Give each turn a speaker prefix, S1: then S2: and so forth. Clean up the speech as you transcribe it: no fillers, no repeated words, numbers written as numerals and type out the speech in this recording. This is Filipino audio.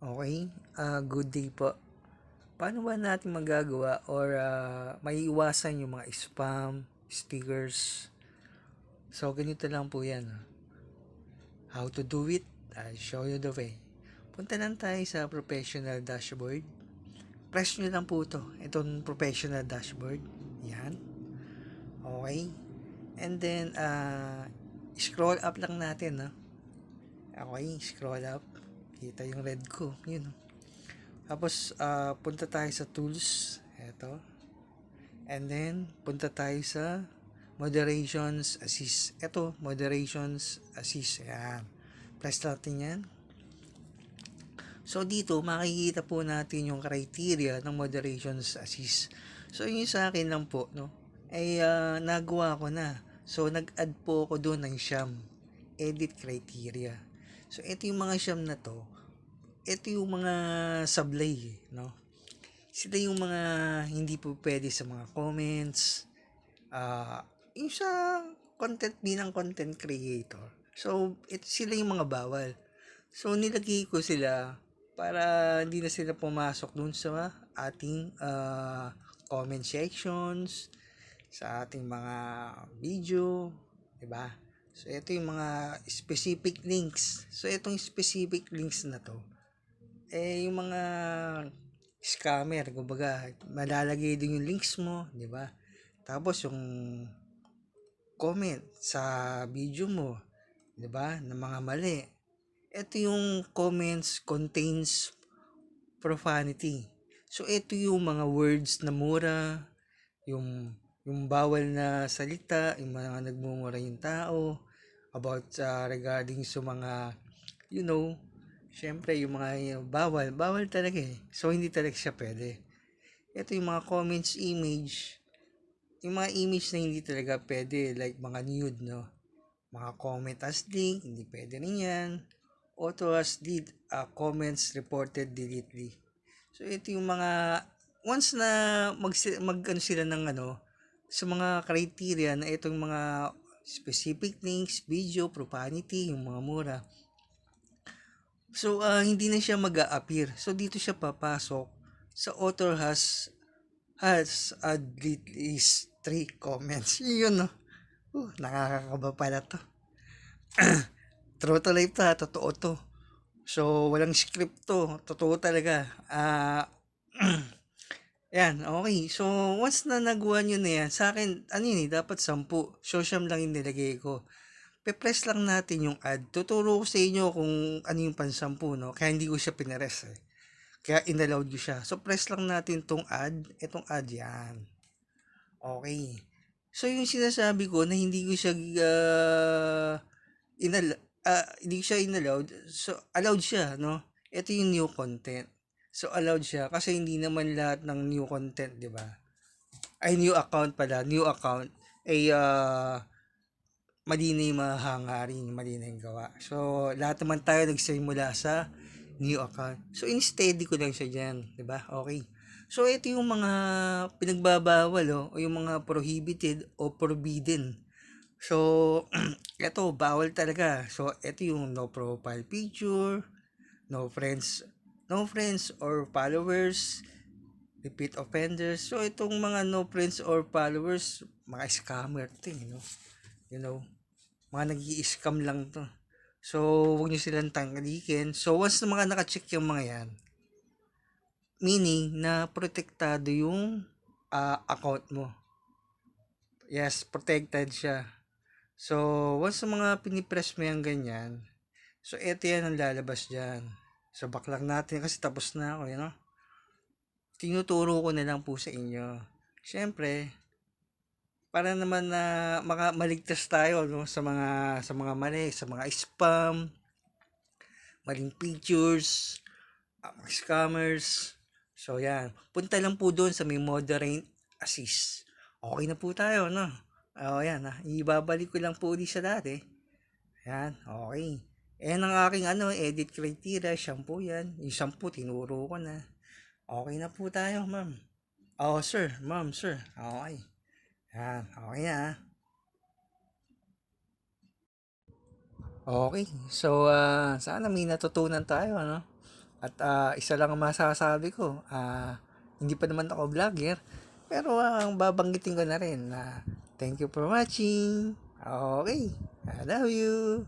S1: Okay, good day po. Paano ba natin magagawa or maiiwasan yung mga spam, stickers? So, ganito lang po yan. How to do it? I'll show you the way. Punta lang tayo sa professional dashboard. Press nyo lang po ito. Itong professional dashboard. Yan. Okay. And then, scroll up lang natin. No? Okay, scroll up. Kita yung red ko. Yun. Tapos, punta tayo sa tools. Ito. And then, punta tayo sa moderations assist. Ito, moderations assist. Ayan. Press natin yan. So, dito, makikita po natin yung criteria ng moderations assist. So, yung sa akin lang po, no? Ay, nagawa ko na. So, nag-add po ako doon ng siyam. Edit criteria. So, ito yung mga siyam na to. Ito yung mga sablay, no? Sila yung mga hindi po pwede sa mga comments, yung sa content bilang content creator. So, sila yung mga bawal. So, nilagay ko sila para hindi na sila pumasok dun sa ating comment sections, sa ating mga video, 'di ba? So, ito yung mga specific links. So, itong specific links na to, yung mga scammer, kumbaga, malalagay din yung links mo, 'di ba? Tapos yung comment sa video mo, 'di ba? Na mga mali. Ito yung comments contains profanity. So ito yung mga words na mura, yung bawal na salita, yung mga nagmumura yung tao about regarding sa mga you know, syempre yung mga bawal talaga eh. So hindi talaga siya pwede. Ito yung mga comments image, yung mga image na hindi talaga pwede, like mga nude, no? Mga comment as link, hindi pwede rin yan. Auto as did, comments reported deletely. So, ito yung mga, once na ano sila ng ano, sa mga criteria na itong mga specific links, video, profanity, yung mga mura. So, hindi na siya mag-a-appear. So, dito siya papasok sa author has at least 3 comments. Yun, no? Nakakakaba pala to. True to life to, totoo to. So, walang script to. Totoo talaga. Yan, okay. So, once na nagawa nyo na yan, sa akin, ano yun dapat 10. So, siyam lang yung nilagay ko. Pe-press lang natin yung add. Tuturo ko sa inyo kung ano yung pansampu, no? Kaya hindi ko siya pinares, eh. Kaya inallowed ko siya. So, press lang natin tong add. Itong add yan. Okay. So, yung sinasabi ko na hindi ko siya hindi ko siya inallowed. So, allowed siya, no? Ito yung new content. So, allowed siya kasi hindi naman lahat ng new content, di ba? Ay, new account pala. New account ay mali na yung mga hangarin, mali na yung gawa. So, lahat naman tayo nagsimula sa new account. So, in-steady ko lang siya dyan. Diba? Okay. So, ito yung mga pinagbabawal o yung mga prohibited o forbidden. So, ito, bawal talaga. So, ito yung no profile picture, no friends or followers, repeat offenders. So, itong mga no friends or followers, mga scammer to, you know, mga nag-i-scam lang to. So, huwag nyo silang tangkalikin. So, once na mga nakacheck yung mga yan, meaning na protektado yung account mo. Yes, protected siya. So, once na mga pinipress mo yung ganyan, so, eto yan ang lalabas dyan. So, back lang natin kasi tapos na ako, Tinuturo ko na lang po sa inyo. Siyempre, para naman na maligtas tayo no sa mga mali, sa mga spam, maling pictures, mga scammers. So yan, punta lang po doon sa may moderate assist. Okay na po tayo, no? Yan, ibabalik ko lang po ulit sa dati. Yan, okay. Yan ang aking edit criteria, shampoo yan. Yung shampoo, tinuro ko na. Okay na po tayo, ma'am. Oh, sir, ma'am, sir. Okay. Yan, okay na. Okay. So, sana may natutunan tayo, ano? At isa lang ang masasabi ko, hindi pa naman ako vlogger, pero ang babanggitin ko na rin na thank you for watching. Okay, I love you.